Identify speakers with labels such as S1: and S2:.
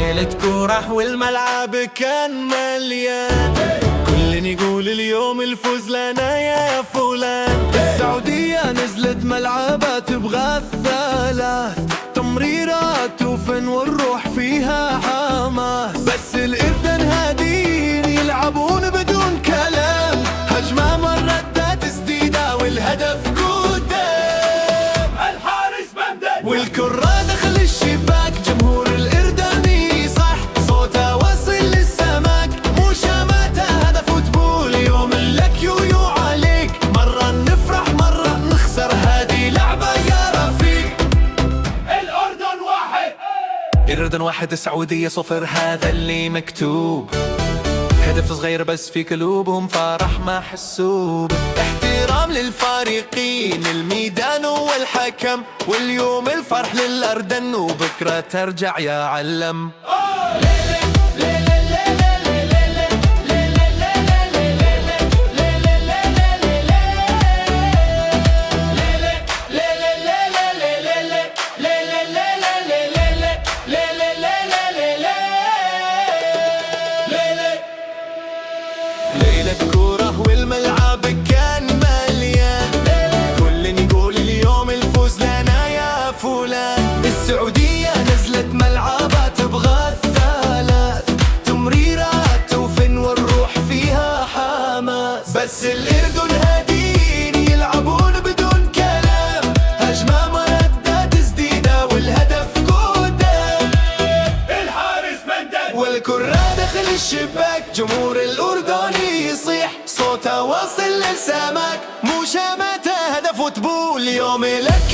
S1: ليلة كورة والملعب كان مليان، كل يقول اليوم الفوز لنا يا فلان.
S2: السعودية نزلت ملعبها تبغى الثلاث، تمريرات وفن والروح فيها حماس. بس الإردن هادين يلعبون بدون كلام، هجمة مرة تسديدة والهدف قدام.
S3: الحارس ممدد
S2: والكرة دخل الشباك، جمهور الإردني صح صوته وصل للسماك. مو شماتة هدف فوتبول، يوم لك يو عليك، مرة نفرح مرة نخسر، هذه لعبة يا رفيق.
S3: الأردن واحد،
S1: الأردن واحد السعودية صفر، هذا اللي مكتوب. هدف صغير بس في قلوبهم فرح محسوب.
S2: احترام للفريقين، الميدان والحكم، واليوم الفرح للأردن وبكرة ترجع يا علم. ليلة كورة والملعب كان مليان، كل يقول اليوم الفوز لنا يا فلان. السعودية نزلت ملعبها تبغى الثلاث، تمريرات وفن والروح فيها حماس. بس الأردن هادين يلعبون بدون كلام، هجمة مردة تسديدة والهدف قدام.
S3: الحارس ممدد
S2: والكرة دخل الشباك، جمهور الأردني يصيح صوته واصل للسماك. مو شماتة هدف فوتبول، يوم لك